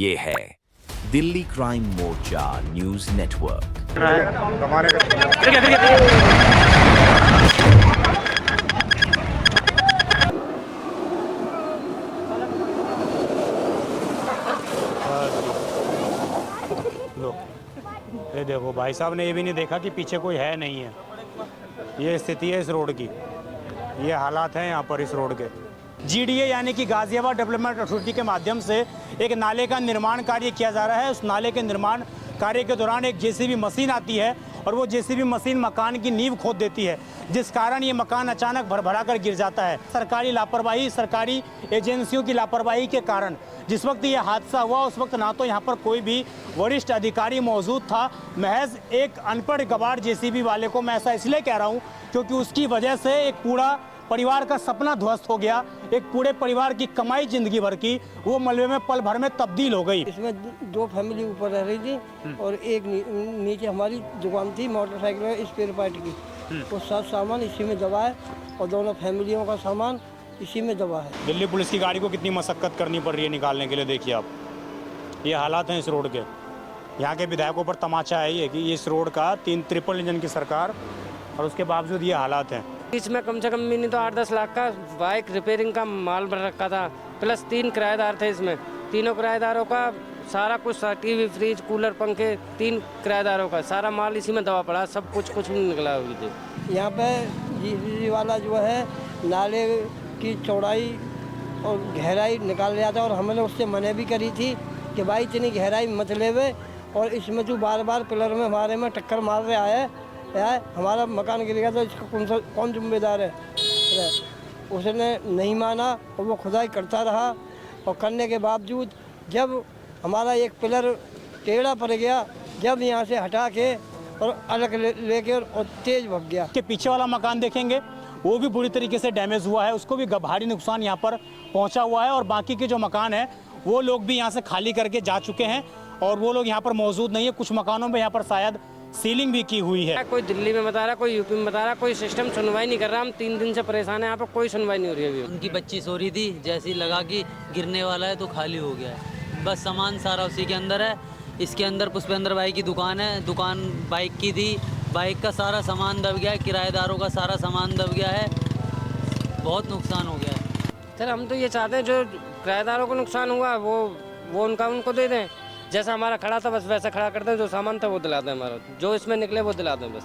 ये है दिल्ली क्राइम मोर्चा news network. लो, ये देखो भाई साहब ने ये भी नहीं देखा कि पीछे कोई है नहीं है। ये स्थिति है इस रोड की, ये हालात हैं यहाँ पर इस रोड के। GDA यानी कि गाजियाबाद डेवलपमेंट अथॉरिटी के माध्यम से एक नाले का निर्माण कार्य किया जा रहा है। उस नाले के निर्माण कार्य के दौरान एक JCB मशीन आती है और वो JCB मशीन मकान की नींव खोद देती है, जिस कारण ये मकान अचानक भरभरा कर गिर जाता है। सरकारी लापरवाही, सरकारी एजेंसियों की लापरवाही के कारण जिस वक्त ये हादसा हुआ उस वक्त ना तो यहाँ पर कोई भी वरिष्ठ अधिकारी मौजूद था, महज एक अनपढ़ गवार JCB वाले को मैं ऐसा इसलिए कह रहा हूँ क्योंकि उसकी वजह से एक पूरा परिवार का सपना ध्वस्त हो गया। एक पूरे परिवार की कमाई जिंदगी भर की वो मलबे में पल भर में तब्दील हो गई। इसमें दो फैमिली ऊपर रह रही थी और एक नीचे हमारी दुकान थी मोटरसाइकिल स्पेयर पार्ट की। वो सब सामान इसी में दबा है और दोनों फैमिलियों का सामान इसी में दबा है। दिल्ली पुलिस की गाड़ी को कितनी मशक्कत करनी पड़ रही है निकालने के लिए। देखिए आप, ये हालात हैं इस रोड के। यहाँ के विधायकों पर तमाचा है ये कि इस रोड का 3 ट्रिपल इंजन की सरकार और उसके बावजूद ये हालात हैं। इसमें कम से कम भी नहीं तो 8-10 लाख का बाइक रिपेयरिंग का माल भर रखा था, प्लस 3 किराएदार थे इसमें। तीनों किराएदारों का सारा कुछ, TV, फ्रिज, कूलर, पंखे, 3 किराएदारों का सारा माल इसी में दबा पड़ा। सब कुछ नहीं निकला हुई थी। यहाँ पे GCB वाला जो है नाले की चौड़ाई और गहराई निकाल रहा था और हमने उससे मना भी करी थी कि भाई इतनी गहराई मत लेवे और इसमें तू बार बार पिलर में हमारे में टक्कर मार रहा है यार, हमारा मकान गिर गया तो इसका कौन जिम्मेदार है। उसने नहीं माना और वो खुदाई करता रहा और करने के बावजूद जब हमारा एक पिलर टेढ़ा पड़ गया, जब यहाँ से हटा के और अलग लेके और तेज भग गया। के पीछे वाला मकान देखेंगे वो भी बुरी तरीके से डैमेज हुआ है, उसको भी भारी नुकसान यहाँ पर पहुँचा हुआ है और बाकी के जो मकान है वो लोग भी यहाँ से खाली करके जा चुके हैं और वो लोग यहाँ पर मौजूद नहीं है। कुछ मकानों में यहाँ पर शायद सीलिंग भी की हुई है। कोई दिल्ली में बता रहा, कोई यूपी में बता रहा, कोई सिस्टम सुनवाई नहीं कर रहा। हम 3 दिन से परेशान हैं, यहाँ पर कोई सुनवाई नहीं हो रही है। अभी उनकी बच्ची सो रही थी, जैसे ही लगा कि गिरने वाला है तो खाली हो गया है। बस सामान सारा उसी के अंदर है। इसके अंदर पुष्पेंद्र भाई की दुकान है, दुकान बाइक की थी, बाइक का सारा सामान दब गया है, किराएदारों का सारा सामान दब गया है, बहुत नुकसान हो गया है। सर हम तो ये चाहते हैं जो किराएदारों को नुकसान हुआ वो उनको दे दें। जैसा हमारा खड़ा था बस वैसा खड़ा कर दें, जो सामान था वो दिला दें, हमारा जो इसमें निकले वो दिला दें। बस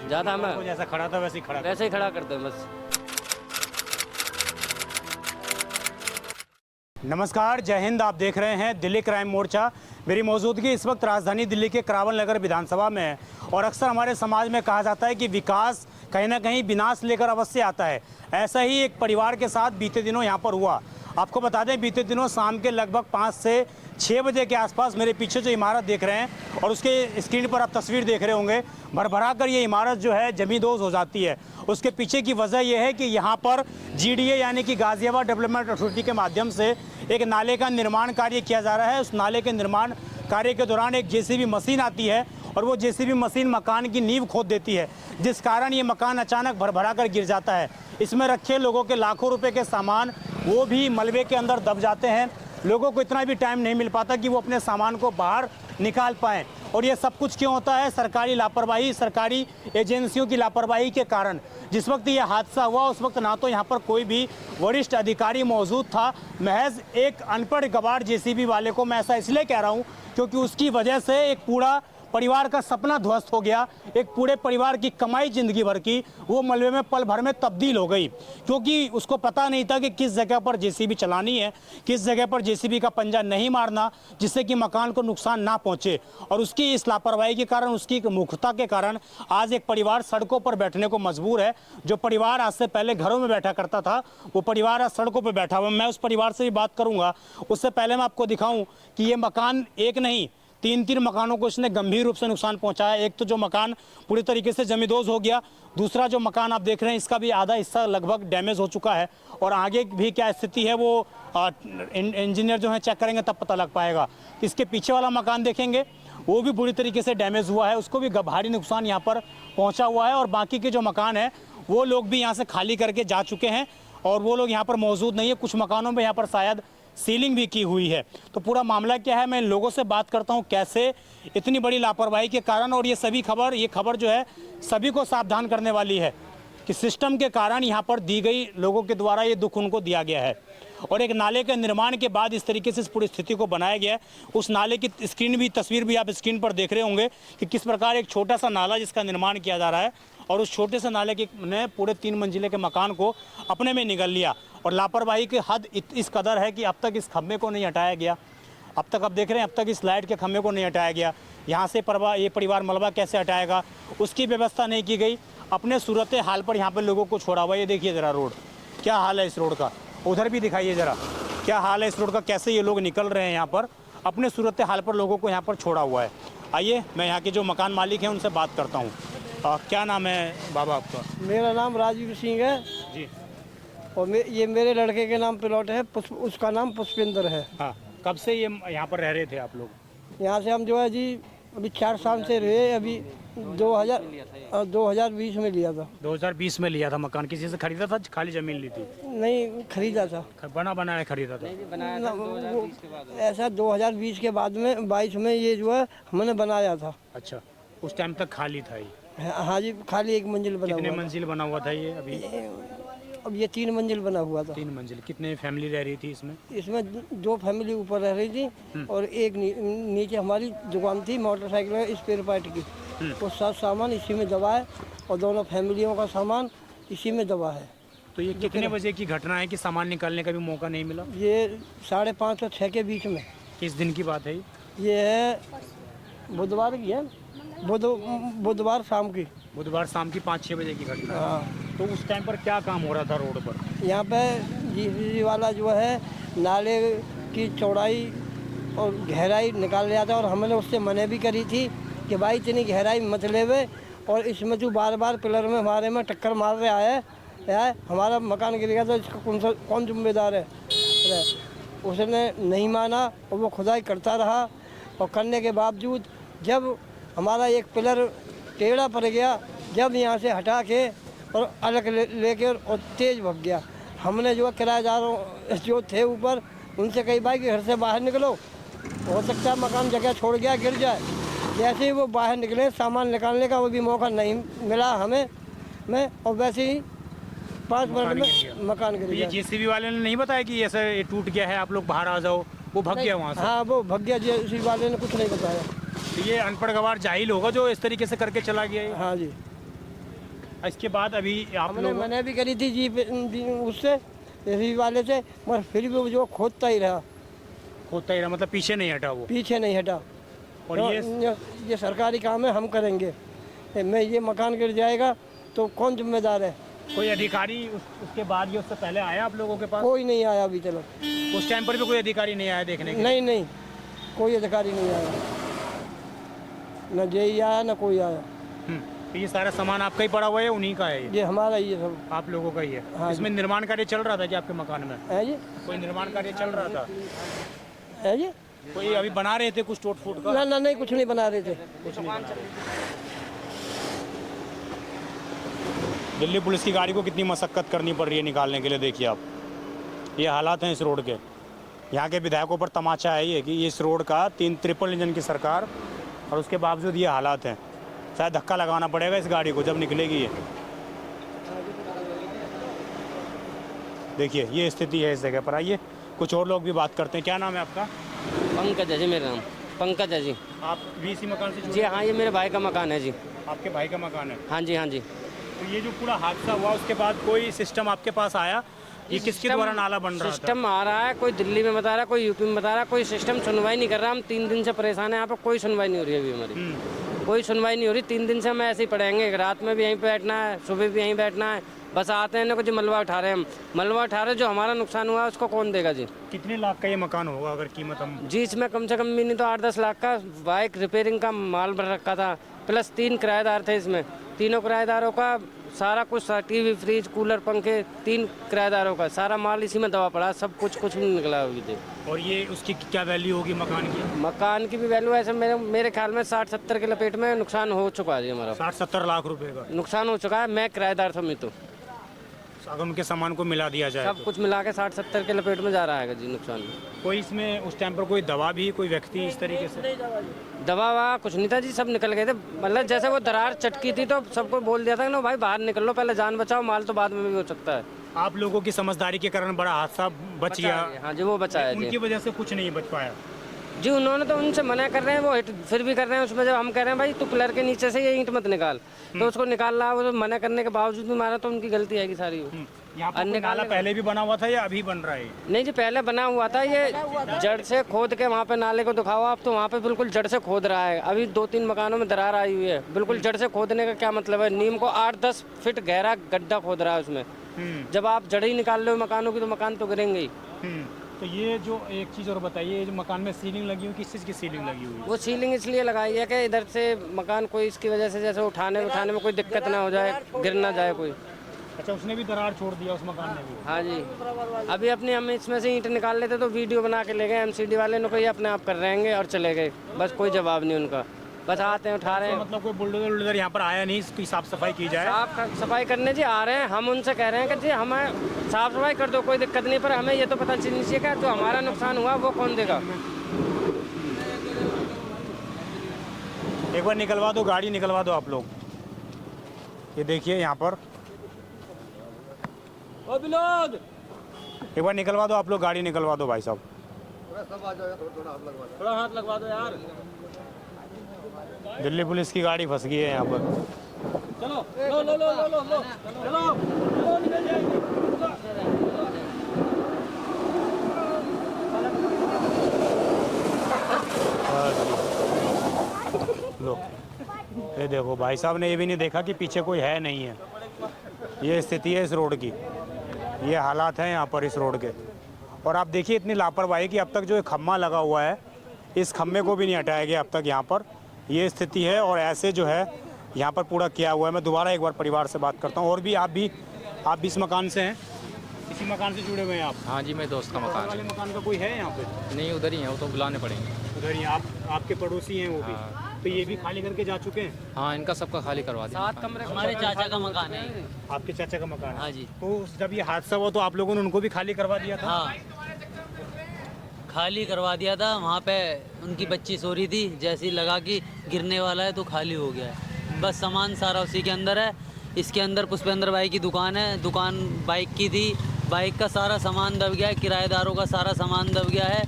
ज़्यादा हमें जैसा खड़ा था वैसे ही खड़ा कर दें बस। नमस्कार, जय हिंद। आप देख रहे हैं दिल्ली क्राइम मोर्चा। मेरी मौजूदगी इस वक्त राजधानी दिल्ली के करावल नगर विधानसभा में है और अक्सर हमारे समाज में कहा जाता है कि विकास कहीं ना कहीं विनाश लेकर अवश्य आता है। ऐसा ही एक परिवार के साथ बीते दिनों यहाँ पर हुआ। आपको बता दें, बीते दिनों शाम के लगभग 5 से 6 बजे के आसपास मेरे पीछे जो इमारत देख रहे हैं और उसके स्क्रीन पर आप तस्वीर देख रहे होंगे, भरभरा कर ये इमारत जो है जमींदोज हो जाती है। उसके पीछे की वजह यह है कि यहाँ पर GDA यानी कि गाजियाबाद डेवलपमेंट अथॉरिटी के माध्यम से एक नाले का निर्माण कार्य किया जा रहा है। उस नाले के निर्माण कार्य के दौरान एक JCB मशीन आती है और वो JCB मशीन मकान की नींव खोद देती है, जिस कारण ये मकान अचानक भरभरा कर गिर जाता है। इसमें रखे लोगों के लाखों रुपए के सामान वो भी मलबे के अंदर दब जाते हैं। लोगों को इतना भी टाइम नहीं मिल पाता कि वो अपने सामान को बाहर निकाल पाएँ। और ये सब कुछ क्यों होता है? सरकारी लापरवाही, सरकारी एजेंसियों की लापरवाही के कारण। जिस वक्त ये हादसा हुआ उस वक्त ना तो यहाँ पर कोई भी वरिष्ठ अधिकारी मौजूद था, महज एक अनपढ़ गवार JCB वाले को मैं ऐसा इसलिए कह रहा हूँ क्योंकि उसकी वजह से एक पूरा परिवार का सपना ध्वस्त हो गया। एक पूरे परिवार की कमाई जिंदगी भर की वो मलबे में पल भर में तब्दील हो गई, क्योंकि उसको पता नहीं था कि किस जगह पर JCB चलानी है, किस जगह पर JCB का पंजा नहीं मारना जिससे कि मकान को नुकसान ना पहुंचे। और उसकी इस लापरवाही के कारण, उसकी मूर्खता के कारण आज एक परिवार सड़कों पर बैठने को मजबूर है। जो परिवार आज से पहले घरों में बैठा करता था वो परिवार आज सड़कों पर बैठा हुआ। मैं उस परिवार से भी बात करूँगा। उससे पहले मैं आपको दिखाऊँ कि ये मकान एक नहीं 3 मकानों को इसने गंभीर रूप से नुकसान पहुंचाया। एक तो जो मकान पूरी तरीके से जमींदोज हो गया, दूसरा जो मकान आप देख रहे हैं इसका भी आधा हिस्सा लगभग डैमेज हो चुका है और आगे भी क्या स्थिति है वो इंजीनियर जो है चेक करेंगे तब पता लग पाएगा। इसके पीछे वाला मकान देखेंगे वो भी बुरी तरीके से डैमेज हुआ है, उसको भी भारी नुकसान यहाँ पर पहुँचा हुआ है और बाकी के जो मकान है वो लोग भी यहाँ से खाली करके जा चुके हैं और वो लोग यहाँ पर मौजूद नहीं है। कुछ मकानों में यहाँ पर शायद सीलिंग भी की हुई है। तो पूरा मामला क्या है, मैं इन लोगों से बात करता हूँ कैसे इतनी बड़ी लापरवाही के कारण, और ये खबर जो है सभी को सावधान करने वाली है कि सिस्टम के कारण यहाँ पर दी गई लोगों के द्वारा ये दुख उनको दिया गया है। और एक नाले के निर्माण के बाद इस तरीके से इस पूरी स्थिति को बनाया गया है। उस नाले की तस्वीर भी आप स्क्रीन पर देख रहे होंगे कि किस प्रकार एक छोटा सा नाला जिसका निर्माण किया जा रहा है, और उस छोटे से नाले के ने पूरे 3 मंजिले के मकान को अपने में निगल लिया। और लापरवाही की हद इस कदर है कि अब तक इस खंभे को नहीं हटाया गया। अब तक आप देख रहे हैं, अब तक इस लाइट के खंभे को नहीं हटाया गया। यहाँ से ये परिवार मलबा कैसे हटाएगा, उसकी व्यवस्था नहीं की गई। अपने सूरत हाल पर यहाँ पर लोगों को छोड़ा हुआ। ये देखिए ज़रा रोड, क्या हाल है इस रोड का। उधर भी दिखाइए ज़रा, क्या हाल है इस रोड का, कैसे ये लोग निकल रहे हैं यहाँ पर। अपने सूरत हाल पर लोगों को यहाँ पर छोड़ा हुआ है। आइए मैं यहाँ के जो मकान मालिक हैं उनसे बात करता हूँ। क्या नाम है बाबा आपका? मेरा नाम राजीव सिंह है जी। और ये मेरे लड़के के नाम प्लॉट है, उसका नाम पुष्पेंद्र है। हाँ, कब से ये यहाँ पर रह रहे थे आप लोग? यहाँ से हम जो है जी अभी 4 साल से रहे। अभी 2020 में लिया था। 2020 में लिया था मकान। किसी से खरीदा था, खाली जमीन ली थी? नहीं, खरीदा था। बना बनाया खरीदा था? ऐसा 2020 के बाद में 22 में ये जो है हमने बनाया था। अच्छा, उस टाइम तक खाली था ये? हाँ जी, खाली 1 मंजिल बना हुआ। कितने मंजिल बना हुआ था ये अभी? अब ये 3 मंजिल बना हुआ था। 3 मंजिल। कितने फैमिली रह रही थी इसमें? इसमें 2 फैमिली ऊपर रह रही थी और एक नीचे हमारी दुकान थी मोटरसाइकिल स्पेयर पार्ट की। वो सब सामान इसी में दबा है और दोनों फैमिलियों का सामान इसी में दबा है। तो ये कितने बजे की घटना है कि सामान निकालने का भी मौका नहीं मिला? ये 5:30 और 6 के बीच में। किस दिन की बात है ये है बुधवार की है, बुधवार शाम की। बुधवार शाम की 5-6 बजे की घटना है। हाँ। तो उस टाइम पर क्या काम हो रहा था रोड पर? यहाँ पे जीसीबी वाला जो है नाले की चौड़ाई और गहराई निकाल लिया था और हमने उससे मना भी करी थी कि भाई इतनी गहराई मत लेवे, और इसमें जो बार पिलर में हमारे में टक्कर मार रहा है हमारा मकान गिर गया, तो इसका कौन जिम्मेदार है? उसने नहीं माना और वो खुदाई करता रहा, और करने के बावजूद जब हमारा एक पिलर टेढ़ा पड़ गया, जब यहाँ से हटा के और अलग लेके और तेज़ भग गया। हमने जो किराएदारों जो थे ऊपर उनसे कही भाई कि घर से बाहर निकलो, हो सकता है मकान जगह छोड़ गया गिर जाए। जैसे ही वो बाहर निकले, सामान निकालने का वो भी मौका नहीं मिला हमें और वैसे ही 5 मिनट में मकान गिर गया। जेसीबी वाले ने नहीं बताया कि ऐसे टूट गया है, आप लोग बाहर आ जाओ? वो भग गया वहाँ से? हाँ, वो भग गया, जेसीबी वाले ने कुछ नहीं बताया। तो ये अनपढ़ गवार जाहिल होगा जो इस तरीके से करके चला गया है। हाँ जी। इसके बाद अभी आप हमने लोग मना भी करी थी जी उससे, जेसीबी वाले से, मगर फिर भी वो जो खोदता ही रहा, मतलब पीछे नहीं हटा वो? पीछे नहीं हटा। और ये सरकारी काम है, हम करेंगे। मैं ये मकान गिर जाएगा तो कौन जिम्मेदार है? कोई अधिकारी उसके बाद या उससे पहले आया आप लोगों के पास? कोई नहीं आया अभी तक। उस टाइम पर भी कोई अधिकारी नहीं आया देखने के? नहीं, कोई अधिकारी नहीं आया, न जेई आया न कोई आया। तो ये सारा सामान आपका ही पड़ा हुआ है, उन्हीं का है? ये हमारा ही है सब। आप लोगों का ही है? हाँ। इसमें निर्माण कार्य चल रहा था क्या आपके मकान में? है जी। कोई निर्माण कार्य चल रहा था? है जी। कोई अभी बना रहे थे कुछ टूट फूट का? ना, नहीं, कुछ नहीं बना रहे थे। कुछ नहीं बना रहे। दिल्ली पुलिस की गाड़ी को कितनी मशक्कत करनी पड़ रही है निकालने के लिए। देखिए आप, ये हालात हैं इस रोड के। यहाँ के विधायकों पर तमाचा है ये कि इस रोड का 3 ट्रिपल इंजन की सरकार, और उसके बावजूद ये हालात हैं। शायद धक्का लगाना पड़ेगा इस गाड़ी को जब निकलेगी ये। देखिए ये स्थिति है इस जगह पर। आइए कुछ और लोग भी बात करते हैं। क्या नाम है आपका? पंकज है जी, मेरा नाम पंकज है जी। आप भी इसी मकान से जुड़े? जी हाँ, ये मेरे भाई का मकान है जी। आपके भाई का मकान है? हाँ जी, हाँ जी। तो ये जो पूरा हादसा हुआ उसके बाद कोई सिस्टम आपके पास आया? ये किसके द्वारा नाला बन रहा था? सिस्टम आ रहा है, कोई दिल्ली में बता रहा है, कोई यूपी में बता रहा है, कोई सिस्टम सुनवाई नहीं कर रहा। हम 3 दिन से परेशान हैं, यहाँ पर कोई सुनवाई नहीं हो रही है। अभी हमारी कोई सुनवाई नहीं हो रही। 3 दिन से हम ऐसे ही पड़ेंगे, रात में भी यहीं बैठना है, सुबह भी यहीं बैठना है। बस आते हैं ना, कुछ मलबा उठा रहे हैं हम। मलबा उठा रहे, जो हमारा नुकसान हुआ है उसको कौन देगा जी? कितने लाख का ये मकान होगा अगर कीमत हम? जी इसमें कम से कम भी नहीं तो 8-10 लाख का बाइक रिपेयरिंग का माल भर रखा था, प्लस 3 किराएदार थे इसमें। तीनों किराएदारों का सारा कुछ, टीवी, फ्रिज, कूलर, पंखे, 3 किराएदारों का सारा माल इसी में दबा पड़ा। सब कुछ भी नहीं निकला अभी तक। और ये उसकी क्या वैल्यू होगी मकान की? मकान की भी वैल्यू ऐसे मेरे ख्याल में 60-70 के लपेट में नुकसान हो चुका है जी हमारा। 60-70 लाख रुपए का नुकसान हो चुका है। मैं किराएदार था, मैं तो अगर उनके सामान को मिला दिया जाए सब कुछ मिला के 60-70 के लपेट में जा रहा है जी नुकसान। कोई इसमें उस टाइम पर कोई दवा भी, कोई व्यक्ति इस तरीके से? दवा ववा कुछ नहीं था जी, सब निकल गए थे। मतलब जैसे वो दरार चटकी थी तो सबको बोल दिया था कि ना भाई बाहर निकल लो, पहले जान बचाओ, माल तो बाद में भी हो सकता है। आप लोगों की समझदारी के कारण बड़ा हादसा बच गया। हाँ जी, वो बचा है जी। उनकी वजह से कुछ नहीं बच पाया जी। उन्होंने तो उनसे मना कर रहे हैं, वो फिर भी कर रहे हैं। उसमें जब हम कह रहे हैं भाई तू पिलर के नीचे से ये ईंट मत निकाल, तो उसको निकाल रहा है। वो तो मना करने के बावजूद भी मारा, तो उनकी गलती है कि सारी। यहाँ पर कोई नाला पहले भी बना हुआ था या अभी बन रहा है? नहीं जी, पहले बना हुआ था। ये जड़ से खोद के वहाँ पे नाले को दिखाओ आप, तो वहाँ पे बिल्कुल जड़ से खोद रहा है। अभी 2-3 मकानों में दरार आई हुई है। बिल्कुल जड़ से खोदने का क्या मतलब है? नीम को 8-10 फीट गहरा गड्ढा खोद रहा है उसमें। जब आप जड़ ही निकाल रहे हो मकानों की, तो मकान तो गिरेंगे ही। तो ये जो एक चीज़ और बताइए, ये जो मकान में सीलिंग लगी हुई, किस चीज़ की सीलिंग लगी हुई? वो सीलिंग इसलिए लगाई है कि इधर से मकान कोई इसकी वजह से जैसे उठाने में कोई दिक्कत ना हो जाए, गिर ना जाए कोई। अच्छा, उसने भी दरार छोड़ दिया उस मकान में भी? हाँ जी। अभी अपने हम इसमें से ईंट निकाल लेते तो वीडियो बना के ले गए एमसीडी वाले ने, कोई अपने आप कर रहेंगे और चले गए। बस कोई जवाब नहीं उनका, बस आते हैं उठा रहे हैं। मतलब कोई बुलडोजर यहाँ पर आया नहीं, इसकी साफ सफाई की जाए? साफ सफाई करने जी आ रहे हैं। हम उनसे कह रहे हैं कि जी हमें साफ सफाई कर दो, कोई दिक्कत नहीं, पर हमें ये तो पता चलनी चाहिए कि जो हमारा नुकसान हुआ वो कौन देगा। एक बार निकलवा दो, गाड़ी निकलवा दो आप लोग। ये देखिए यहाँ पर, एक बार निकलवा दो आप लोग, गाड़ी निकलवा दो भाई साहब। थोड़ा हाथ लगवा दो यार। दिल्ली पुलिस की गाड़ी फंस गई है यहाँ पर। चलो लो लो लो लो लो लो चलो लो, ये देखो भाई साहब ने ये भी नहीं देखा कि पीछे कोई है नहीं है। ये स्थिति है इस रोड की, ये हालात हैं यहाँ पर इस रोड के। और आप देखिए इतनी लापरवाही कि अब तक जो खम्मा लगा हुआ है, इस खम्मे को भी नहीं हटाया गया अब तक। यहाँ पर ये स्थिति है और ऐसे जो है यहाँ पर पूरा किया हुआ है। मैं दोबारा एक बार परिवार से बात करता हूँ। और भी आप भी इस मकान से हैं? इसी मकान से जुड़े हुए हैं आप? हाँ जी, मेरे दोस्त का मकान वाले है। मकान का कोई है यहाँ पे? नहीं, उधर ही है, वो तो बुलाने पड़ेंगे। उधर ही आपके पड़ोसी हैं वो भी? तो ये भी खाली करके जा चुके हैं? हाँ, इनका सबका खाली करवा दिया। 7 कमरे हमारे चाचा का मकान है। आपके चाचा का मकान है? हाँ जी। तो जब ये हादसा हुआ तो आप लोगों ने उनको भी खाली करवा दिया था? हाँ, खाली करवा दिया था। वहाँ पे उनकी बच्ची सो रही थी, जैसे ही लगा कि गिरने वाला है तो खाली हो गया है। बस सामान सारा उसी के अंदर है। इसके अंदर पुष्पेंद्र भाई की दुकान है। दुकान बाइक की थी, बाइक का सारा सामान दब गया है। किराएदारों का सारा सामान दब गया है।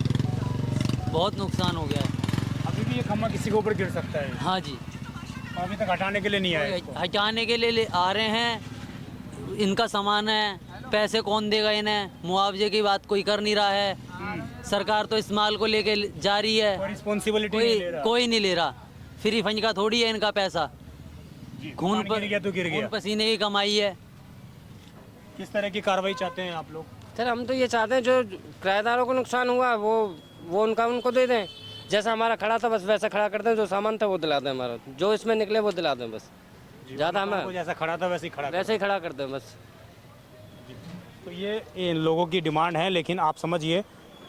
बहुत नुकसान हो गया है। अभी भी ये खम्मा किसी के ऊपर गिर सकता है? हाँ जी। अभी तक हटाने के लिए नहीं आए? हटाने के लिए आ रहे हैं। इनका सामान है, पैसे कौन देगा इन्हें? मुआवजे की बात कोई कर नहीं रहा है। सरकार तो इस माल को लेके जा रही है, रिस्पॉन्सिबिलिटी नहीं ले रहा। कोई नहीं ले रहा। फ्री फंड का थोड़ी है इनका पैसा। खून गिर गया तो गिर गया। खून पसीने की कमाई है। किस तरह की कार्रवाई चाहते हैं आप लोग? सर हम तो ये चाहते हैं जो किराएदारों को नुकसान हुआ वो उनको दे दें। जैसा हमारा खड़ा था बस वैसा खड़ा कर दें। जो सामान था वो दिला दें, हमारा जो इसमें निकले वो दिला दें बस। ज़्यादा हमें जैसा खड़ा था वैसे ही खड़ा कर दें बस। तो ये इन लोगों की डिमांड है। लेकिन आप समझिए,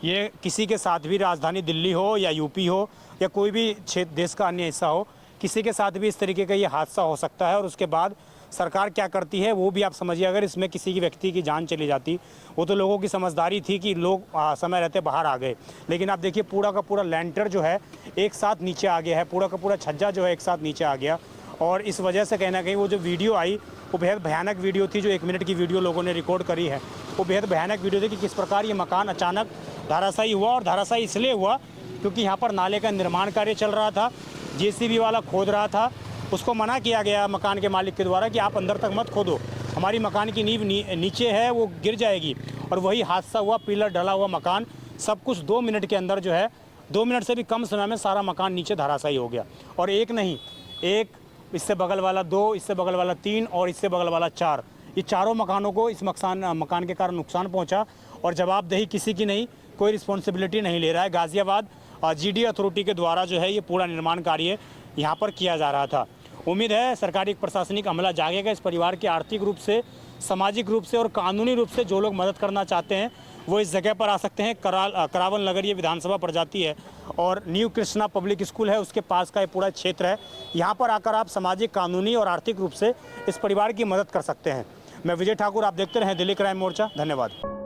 ये किसी के साथ भी, राजधानी दिल्ली हो या यूपी हो या कोई भी क्षेत्र देश का अन्य हिस्सा हो, किसी के साथ भी इस तरीके का ये हादसा हो सकता है। और उसके बाद सरकार क्या करती है वो भी आप समझिए। अगर इसमें किसी की व्यक्ति की जान चली जाती, वो तो लोगों की समझदारी थी कि लोग समय रहते बाहर आ गए। लेकिन आप देखिए पूरा का पूरा लेंटर जो है एक साथ नीचे आ गया है, पूरा का पूरा छज्जा जो है एक साथ नीचे आ गया। और इस वजह से कहीं ना कहीं वो जो वीडियो आई वो बेहद भयानक वीडियो थी। जो 1 मिनट की वीडियो लोगों ने रिकॉर्ड करी है वो बेहद भयानक वीडियो थी कि किस प्रकार ये मकान अचानक धराशायी हुआ। और धराशायी इसलिए हुआ क्योंकि यहाँ पर नाले का निर्माण कार्य चल रहा था। जेसीबी वाला खोद रहा था, उसको मना किया गया मकान के मालिक के द्वारा कि आप अंदर तक मत खोदो, हमारी मकान की नींव नीचे है, वो गिर जाएगी। और वही हादसा हुआ। पिलर ढला हुआ मकान, सब कुछ 2 मिनट के अंदर जो है, 2 मिनट से भी कम समय में सारा मकान नीचे धराशायी हो गया। और एक नहीं, एक इससे बगल वाला 2, इससे बगल वाला 3 और इससे बगल वाला 4, ये चारों मकानों को इस मकान के कारण नुकसान पहुंचा। और जवाबदेही किसी की नहीं, कोई रिस्पॉन्सिबिलिटी नहीं ले रहा है। गाज़ियाबाद जीडी अथॉरिटी के द्वारा जो है ये पूरा निर्माण कार्य यहाँ पर किया जा रहा था। उम्मीद है सरकारी प्रशासनिक अमला जागेगा। इस परिवार के आर्थिक रूप से, सामाजिक रूप से और कानूनी रूप से जो लोग मदद करना चाहते हैं वो इस जगह पर आ सकते हैं। करावन नगर ये विधानसभा प्रजाति है और न्यू कृष्णा पब्लिक स्कूल है, उसके पास का ये पूरा क्षेत्र है। यहाँ पर आकर आप सामाजिक, कानूनी और आर्थिक रूप से इस परिवार की मदद कर सकते हैं। मैं विजय ठाकुर, आप देखते रहें दिल्ली क्राइम मोर्चा। धन्यवाद।